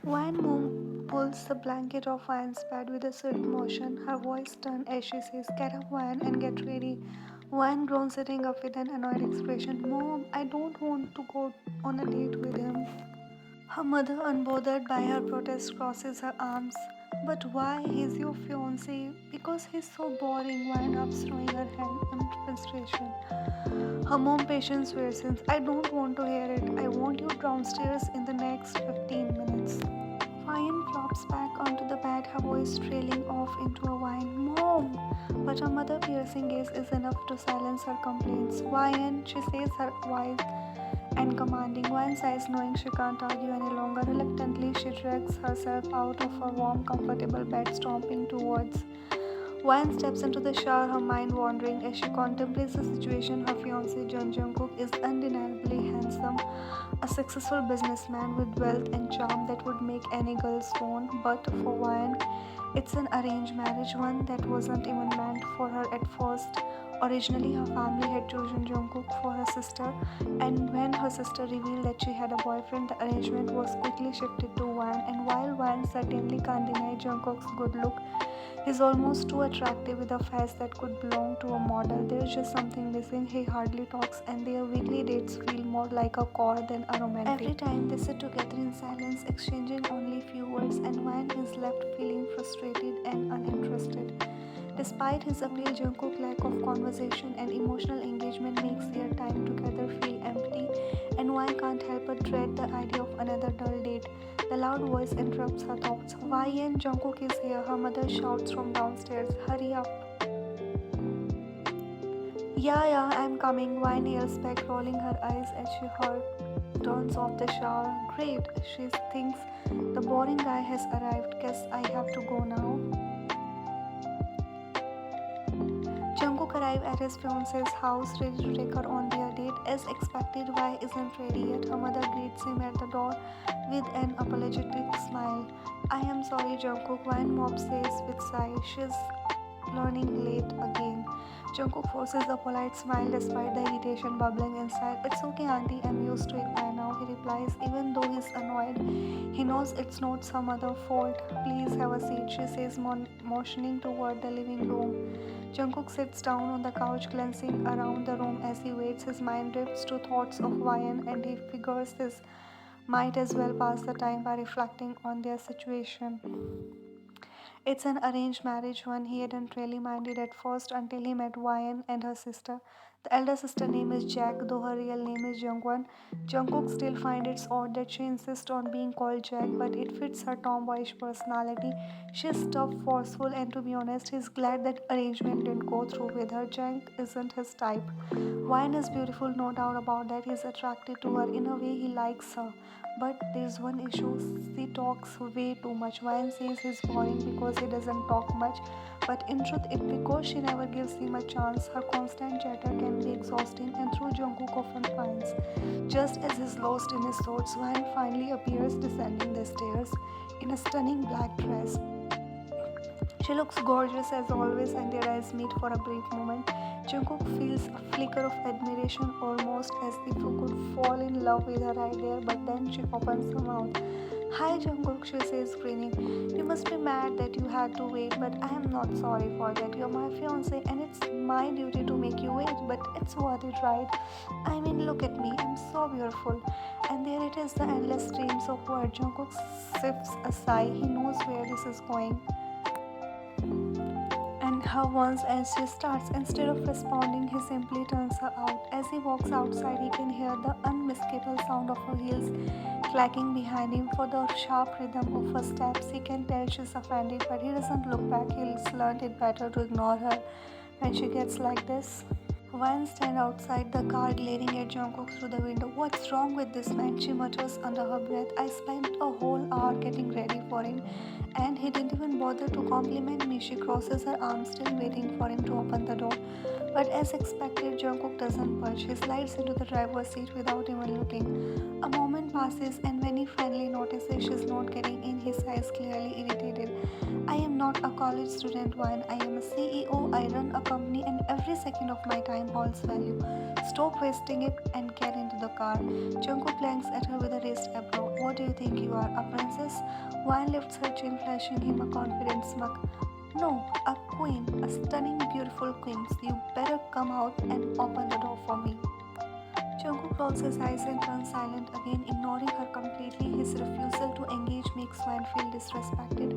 When Mom pulls the blanket off Anne's bed with a swift motion, her voice turns as she says, "Get up, Van, and get ready." Van groans, sitting up with an annoyed expression. "Mom, I don't want to go on a date with him." Her mother, unbothered by her protest, crosses her arms. "But why? He's your fiance." "Because he's so boring," Van ups, throwing her hand in frustration. Her mom patience worsens. "I don't want to hear it. I want you downstairs in the next 15 minutes. Ryan flops back onto the bed, her voice trailing off into a whine. "Mom!" But her mother's piercing gaze is enough to silence her complaints. "Ryan," she says, her voice and commanding. Ryan sighs, knowing she can't argue any longer. Reluctantly, she drags herself out of her warm, comfortable bed, stomping towards. Ryan steps into the shower, her mind wandering as she contemplates the situation. Her fiancé, Jungkook, is undeniably handsome, a successful businessman with wealth and charm that would make any girl swoon. But for Ryan, it's an arranged marriage, one that wasn't even meant for her at first. Originally, her family had chosen Jungkook for her sister, and when her sister revealed that she had a boyfriend, the arrangement was quickly shifted to Wan. And while Wan certainly can't deny Jungkook's good look, he's almost too attractive with a face that could belong to a model. There's just something missing. He hardly talks, and their weekly dates feel more like a chore than a romantic. Every time they sit together in silence, exchanging only few words, and Wan is left feeling frustrated and uninterested. Despite his appeal, Jungkook's lack of conversation and emotional engagement makes their time together feel empty, and Wai can't help but dread the idea of another dull date. The loud voice interrupts her thoughts. "Why and Jungkook is here," her mother shouts from downstairs. "Hurry up." "Yeah, yeah, I'm coming," Wai yells back, rolling her eyes as she turns off the shower. "Great," she thinks. "The boring guy has arrived. Guess I have to go now." Jungkook arrives at his fiance's house, ready to take her on their date. As expected, Wai isn't ready yet. Her mother greets him at the door with an apologetic smile. "I am sorry, Jungkook," Wai's mom says with sigh. "She's learning late again." Jungkook forces a polite smile despite the irritation bubbling inside. "It's okay, auntie, I'm used to it by now," he replies, even though he's annoyed. He knows it's not some other fault. "Please have a seat," she says, motioning toward the living room. Jungkook sits down on the couch, glancing around the room as he waits. His mind drifts to thoughts of Ryan, and he figures this might as well pass the time by reflecting on their situation. It's an arranged marriage, one he hadn't really minded at first until he met Ryan and her sister. The elder sister name is Jack, though her real name is Jungwon. Jungkook still finds it odd that she insists on being called Jack, but it fits her tomboyish personality. She's tough, forceful, and to be honest, he's glad that arrangement didn't go through with her. Jack isn't his type. Ryan is beautiful, no doubt about that. He's attracted to her in a way he likes her. But there's one issue, she talks way too much. Ryan says he's boring because he doesn't talk much, but in truth, it's because she never gives him a chance. Her constant chatter can be exhausting, and through Jungkook often finds. Just as he's lost in his thoughts, Ryan finally appears descending the stairs in a stunning black dress. She looks gorgeous as always, and their eyes meet for a brief moment. Jungkook feels a flicker of admiration, almost as if he could fall in love with her right there, but then she opens her mouth. "Hi, Jungkook," she says, grinning. "You must be mad that you had to wait, but I am not sorry for that. You're my fiance, and it's my duty to make you wait, but it's worth it, right? I mean, look at me, I'm so beautiful." And there it is, the endless streams of words. Jungkook sips a sigh. He knows where this is going and her once as she starts. Instead of responding, he simply turns her out. As he walks outside, he can hear the unmistakable sound of her heels clacking behind him. For the sharp rhythm of her steps, he can tell she's offended, but he doesn't look back. He's learned it better to ignore her when she gets like this. Van stands outside the car, glaring at Jungkook through the window. "What's wrong with this man?" she mutters under her breath. "I spent a whole hour getting ready for him, and he didn't even bother to compliment me." She crosses her arms, still waiting for him to open the door. But as expected, Jungkook doesn't budge. He slides into the driver's seat without even looking. A moment passes, and when he finally notices she's not getting in, his eyes clearly irritated. "I am not a college student, Wine. I am a CEO. I run a company, and every second of my time holds value. Stop wasting it and get into the car." Jungkook glanced at her with a raised eyebrow. "What What do you think you are, a princess? Wine lifts her chin, flashing him a confident smirk. No, a queen, a stunning, beautiful queen. You better come out and open the door for me. Jungkook rolls his eyes and turns silent again, ignoring her completely. His refusal to engage makes Swan feel disrespected.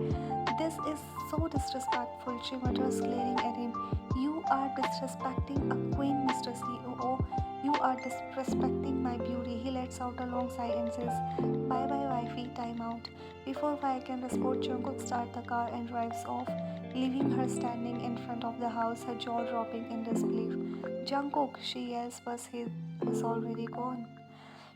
This is so disrespectful, she mutters, glaring at him. You are disrespecting a queen, Mr. COO. You are disrespecting my beauty. He lets out a long sigh and says, Bye bye, wifey, time out. Before Vi can respond, Jungkook starts the car and drives off, leaving her standing in front of the house, her jaw dropping in disbelief. Jungkook, she yells, but he is already gone.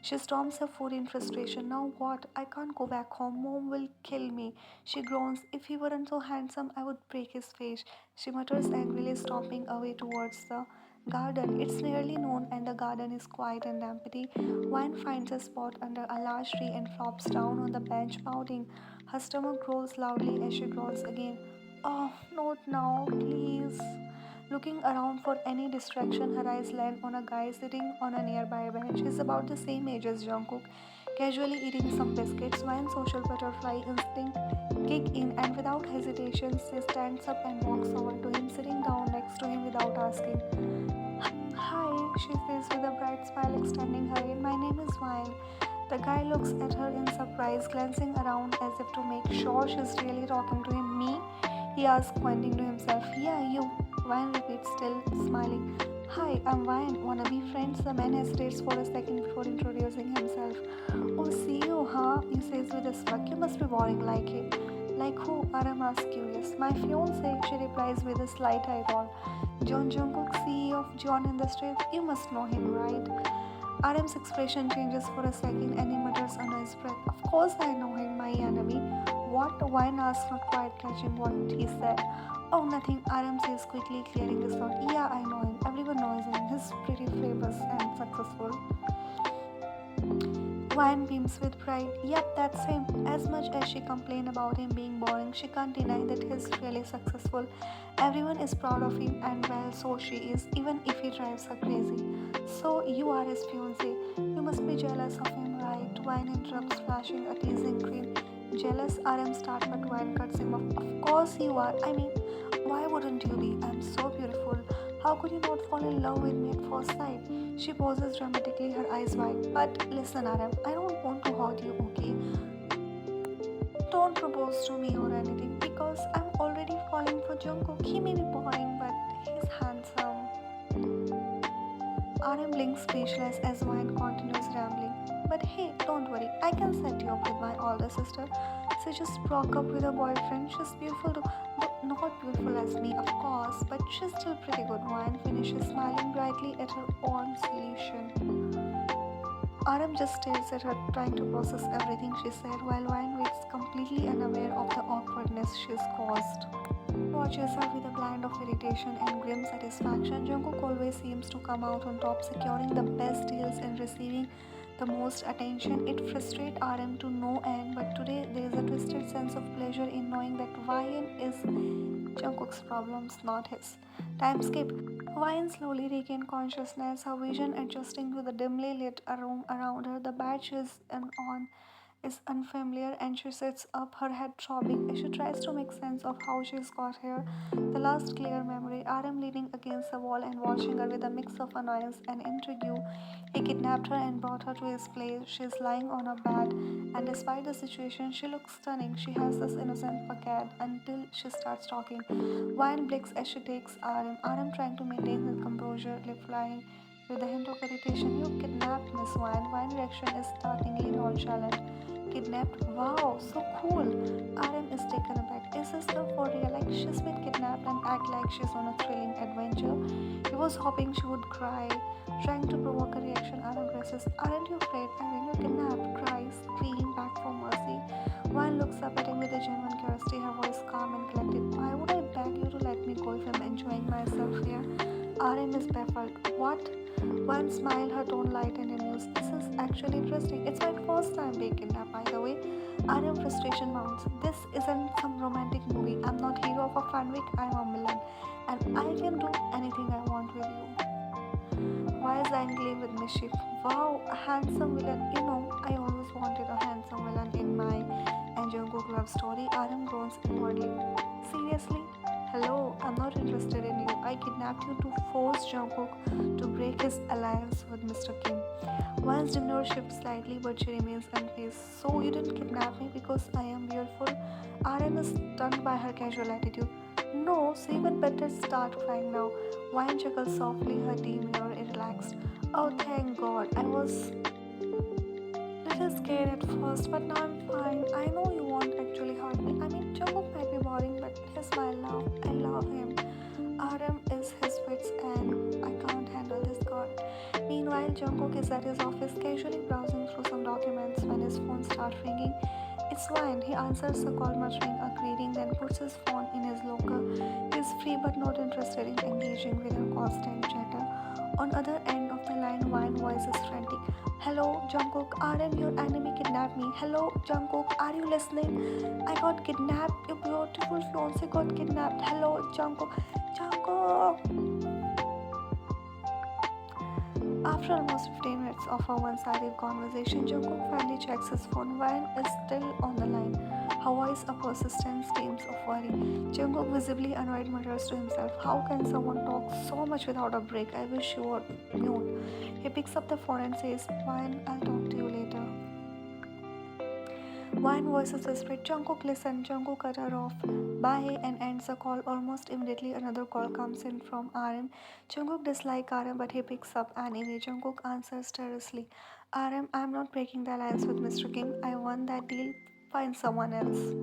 She stomps her foot in frustration. Now what? I can't go back home. Mom will kill me. She groans. If he weren't so handsome, I would break his face. She mutters angrily, stomping away towards the garden. It's nearly noon and the garden is quiet and empty. Wine finds a spot under a large tree and flops down on the bench, pouting. Her stomach growls loudly as she growls again. Oh, not now, please. Looking around for any distraction, her eyes land on a guy sitting on a nearby bench. He's about the same age as Jungkook, casually eating some biscuits. When social butterfly instinct kick in, and without hesitation, she stands up and walks over to him, sitting down next to him without asking. Hi, she says with a bright smile, extending her hand. My name is Vine. The guy looks at her in surprise, glancing around as if to make sure she's really talking to him. Me? He asks, pointing to himself. Yeah, you. Vine repeats, still smiling. Hi, I'm Vine. Wanna be friends? The man hesitates for a second before introducing himself. Oh, see you, huh? He says with a smirk. You must be boring like him. Like who? Aram asks curious. My fiance, she replies with a slight eye roll. John Jungkook, CEO of John Industries. You must know him, right? Aram's expression changes for a second and he mutters under his breath. Of course I know him, my enemy. What? Wine asks, not quite catching what he said. Oh, nothing, Aram says quickly, clearing his throat. Yeah, I know him. Everyone knows him. He's pretty famous and successful. Wine beams with pride. Yep, that's him. As much as she complained about him being boring, she can't deny that he's really successful. Everyone is proud of him, and well, so she is, even if he drives her crazy. So, you are his fiancé. You must be jealous of him, right? Wine interrupts, flashing a teasing grin. Jealous, RM starts, but Wine cuts him off. Of course you are. I mean, why wouldn't you be? I'm so beautiful. How could you not fall in love with me at first sight? She pauses dramatically, her eyes wide. But listen, RM, I don't want to hurt you, okay? Don't propose to me or anything because I'm already falling for Jungkook. He may be boring, but he's handsome. RM blinks speechless as Wine continues rambling. But hey, don't worry, I can set you up with my older sister. She just broke up with her boyfriend. She's beautiful too. Not beautiful as me, of course, but she's still pretty good. Wine finishes smiling brightly at her own solution. RM just stares at her, trying to process everything she said, while Wine waits, completely unaware of the awkwardness she's caused. Watches her with a blend of irritation and grim satisfaction. Jungkook always seems to come out on top, securing the best deals and receiving the most attention. It frustrates RM to no end, but today there is a twisted sense of pleasure in knowing that Vian is Jungkook's problems, not his. Time skip. Vian slowly regains consciousness, her vision adjusting to the dimly lit room around her. The bed she is on is unfamiliar and she sits up, her head throbbing as she tries to make sense of how she's got here. The last clear memory, RM leaning against the wall and watching her with a mix of annoyance and intrigue. He kidnapped her and brought her to his place. She's lying on her bed, and despite the situation, she looks stunning. She has this innocent facade until she starts talking. Wine blinks as she takes RM trying to maintain his composure, lip flying with a hint of irritation. You kidnapped Miss Wine. Wine reaction is startlingly nonchalant. Kidnapped? Wow, so cool. RM is taken aback. Is this stuff for real? Like she's been kidnapped and act like she's on a thrilling adventure. He was hoping she would cry, trying to provoke a reaction. RM presses. Aren't you afraid? I mean, you're kidnapped. Cry, scream, beg for mercy. Wine looks up at him with a genuine curiosity, her voice calm and collected. Why would I beg you to let me go if I'm enjoying myself here? RM is baffled. What? One smile, her tone light and amused. This is actually interesting. It's my first time being kidnapped, by the way. RM frustration mounts. This isn't some romantic movie. I'm not hero of a fanfic. I'm a villain, and I can do anything I want with you. Why is angry with mischief? Wow, a handsome villain. You know, I always wanted a handsome villain. love story, RM groans inwardly. Seriously? Hello, I'm not interested in you. I kidnapped you to force Jungkook to break his alliance with Mr. Kim. Wan's demeanor shifts slightly, but she remains unfazed. So you didn't kidnap me because I am beautiful? RM is stunned by her casual attitude. No, so you would better start crying now. Wan chuckles softly, her demeanor relaxed. Oh, thank God. I was little scared at first, but now I'm fine. I know you won't actually hurt me. I mean, Jungkook might be boring, but his smile now. I love him. RM is his wits and I can't handle this god. Meanwhile, Jungkook is at his office casually browsing through some documents when his phone starts ringing. It's fine. He answers the call muttering a greeting, then puts his phone in his locker. He is free but not interested in engaging with her constant chatter. On other end of the line, Wine voice is frantic. Hello, Jungkook, RM, your enemy kidnapped me. Hello, Jungkook, are you listening? I got kidnapped. Your beautiful fiance got kidnapped. Hello, Jungkook. Jungkook! After almost 15 minutes of a one-sided conversation, Jungkook finally checks his phone. Wine is still on the line. Her voice a persistent screams of worry. Jungkook, visibly annoyed, mutters to himself, how can someone talk so much without a break? I wish you were mute. He picks up the phone and says, Wine, I'll talk to you later. One voice is whispered, Jungkook, listen. Jungkook cut her off. Bye, and ends the call. Almost immediately, another call comes in from RM. Jungkook dislikes RM, but he picks up anyway. Jungkook answers terrously. RM, I'm not breaking the alliance with Mr. Kim. I won that deal. Find someone else.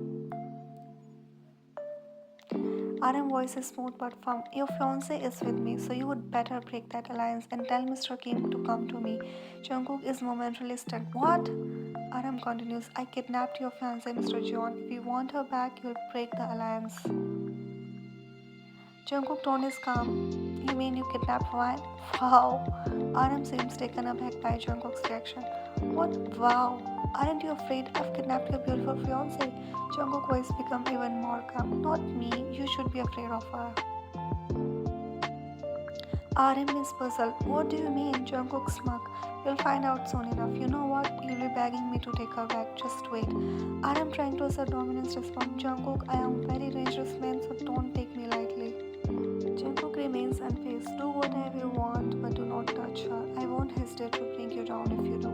RM voice is smooth but firm. Your fiance is with me, so you would better break that alliance and tell Mr. Kim to come to me. Jungkook is momentarily stunned. What? RM continues. I kidnapped your fiance, Mr. John. If you want her back, you'll break the alliance. Jungkook tone is calm. You mean you kidnapped Wine? Wow. RM seems taken aback by Jungkook's reaction. What? Wow. Aren't you afraid I've kidnapped your beautiful fiance? Jungkook's voice become even more calm. Not me. You should be afraid of her. RM is puzzled. What do you mean? Jungkook smirk. You'll find out soon enough. You know what? You'll be begging me to take her back. Just wait. RM trying to assert dominance response. Jungkook, I am a very dangerous man, so don't take me lightly. Jungkook remains unfazed. Do whatever you want, but do not touch her. I won't hesitate to bring you down if you do.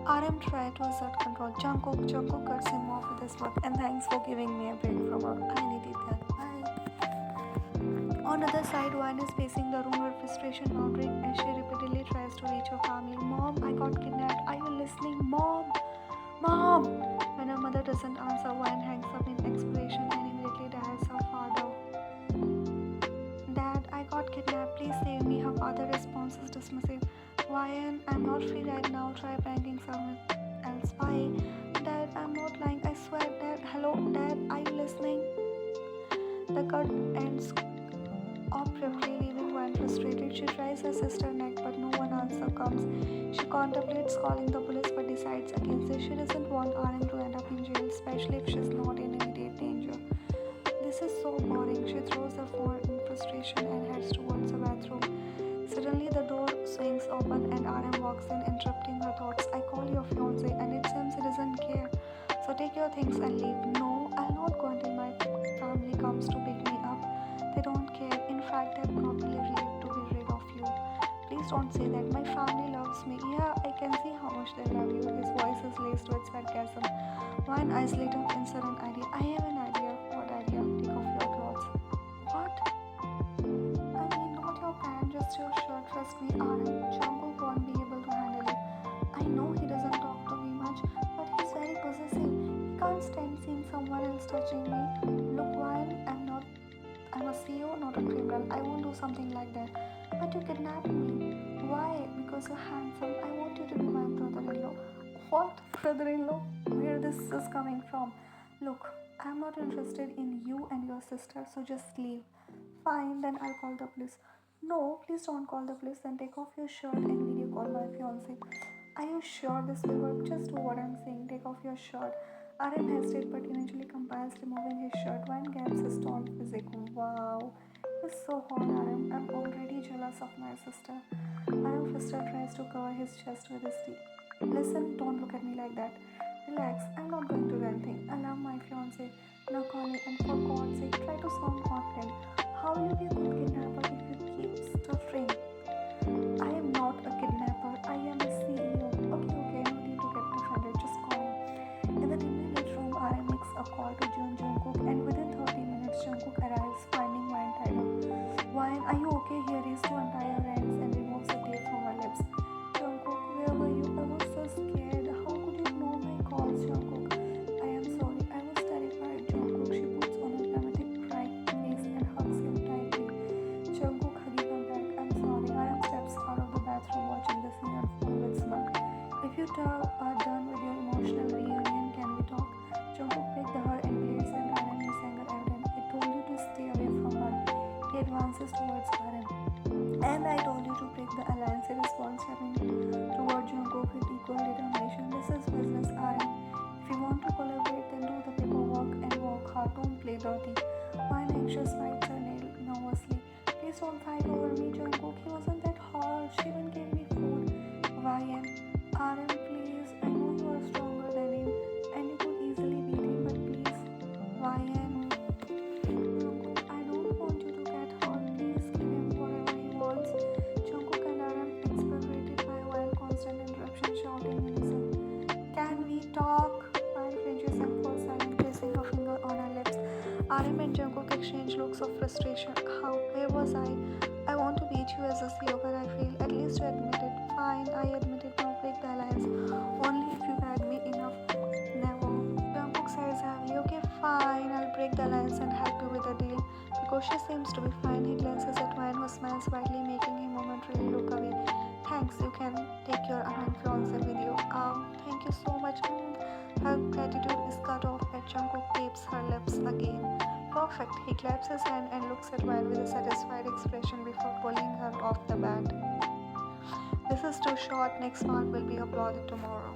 RM tried to assert control. Jungkook cuts him off with his foot. And thanks for giving me a break from her. I needed that. Bye. On the other side, Wan is pacing the room, her frustration mounting as she repeatedly tries to reach her family. Mom, I got kidnapped. Are you listening? Mom! Mom! When her mother doesn't answer, Wan hangs up in expiration and immediately dials her father. Dad, I got kidnapped. Please save me. Her father responds dismissive. Wyan, I'm not free right now. Try pranking someone else. Bye. Dad, I'm not lying. I swear, Dad. Hello, Dad. Are you listening? The cut ends abruptly, leaving Wan frustrated. She tries her sister's neck, but no one answer comes. She contemplates calling the police, but decides against it. She doesn't want RM to end up in jail, especially if she's not in immediate danger. This is so boring. She throws her phone in frustration and heads towards the bathroom. Suddenly, the door swings open and RM walks in, interrupting her thoughts. I call your fiance, and it seems he doesn't care. So take your things and leave. No, I'll not go until my family comes to pick me up. They don't care. In fact, they're probably relieved to be rid of you. Please don't say that. My family loves me. Yeah, I can see how much they love you. His voice is laced with sarcasm. One eyes lit up in sudden idea. I have an idea. What idea? Take off your clothes. What? I mean, not your pants, just your shirt. Trust me, RM. Jungkook won't be able to handle it. I know he doesn't talk to me much, but he's very possessive. He can't stand seeing someone else touching me. Look, Wyan, I'm a CEO, not a criminal. I won't do something like that. But you kidnapped me. Why? Because you're handsome. I want you to be my brother-in-law. What? Brother-in-law? Where this is coming from? Look, I'm not interested in you and your sister, so just leave. Fine, then I'll call the police. No, please don't call the police. Then take off your shirt and video call my fiance. Are you sure this will work? Just do what I'm saying. Take off your shirt. RM hesitates but eventually compiles removing his shirt. One gets his tall physique. Wow. He's so hot, RM. I'm already jealous of my sister. RM sister tries to cover his chest with his teeth. Listen, don't look at me like that. Relax, I'm not going to do anything. I love my fiance. Now calling and for God's sake, try to sound confident. How will you be a good kidnapper if you keep stuttering? I am not a kidnapper. I am a CEO. Okay, okay, no need to get offended. Just call him. In the dimly lit room, RM makes a call to Jungkook, and within 30 minutes, Jungkook arrives, finding Wine tied up. Wine, are you okay? Here is to untie her hands and removes the tape from her lips. Jungkook, where were you? I was so scared. How could you ignore my calls, Jungkook? I am sorry. I was terrified, Jungkook. She puts on a dramatic cry face and hugs him tightly. Jungkook hugging her back. I'm sorry. RM steps out of the bathroom, watching the scene unfold with smug. If you are done with your emotional reunion, can we talk? Jungkook picked her and glares at RM, his anger evident. I told you to stay away from her. He advances towards RM. And I told you to break the alliance, he responds, stepping toward Jungkook with equal determination. This is business, RM. If you want to collaborate, then do the paperwork and work hard. Don't play dirty. One anxious bites her nail nervously. Please don't fight over me, Jungkook. He wasn't that harsh. She even gave me food. YN. RM, please. I know you are stronger than him and you could easily beat him, but please. YN. Jungkook, I don't want you to get hurt. Please give him whatever he wants. Jungkook and RM exasperated by one constant interruption, shouting in unison. Can we talk? While flinches and falls silent, placing her finger on her lips. RM and Jungkook exchange looks of frustration. How? Where was I? I want to beat you as a CEO, but I fail. At least you admit it. Fine, I admit it. Now break the alliance. Only if you had me enough. Never. Jungkook says heavily. Okay, fine. I'll break the alliance and help you with the deal. Because she seems to be fine, he glances at Wine, who smiles widely, making him momentarily look away. Thanks, you can take your annoying fiance with you. Thank you so much. Her gratitude is cut off as Jungkook tapes her lips again. Perfect. He claps his hand and looks at Wine with a satisfied expression before pulling her off the bed. This is too short. Next part will be uploaded tomorrow.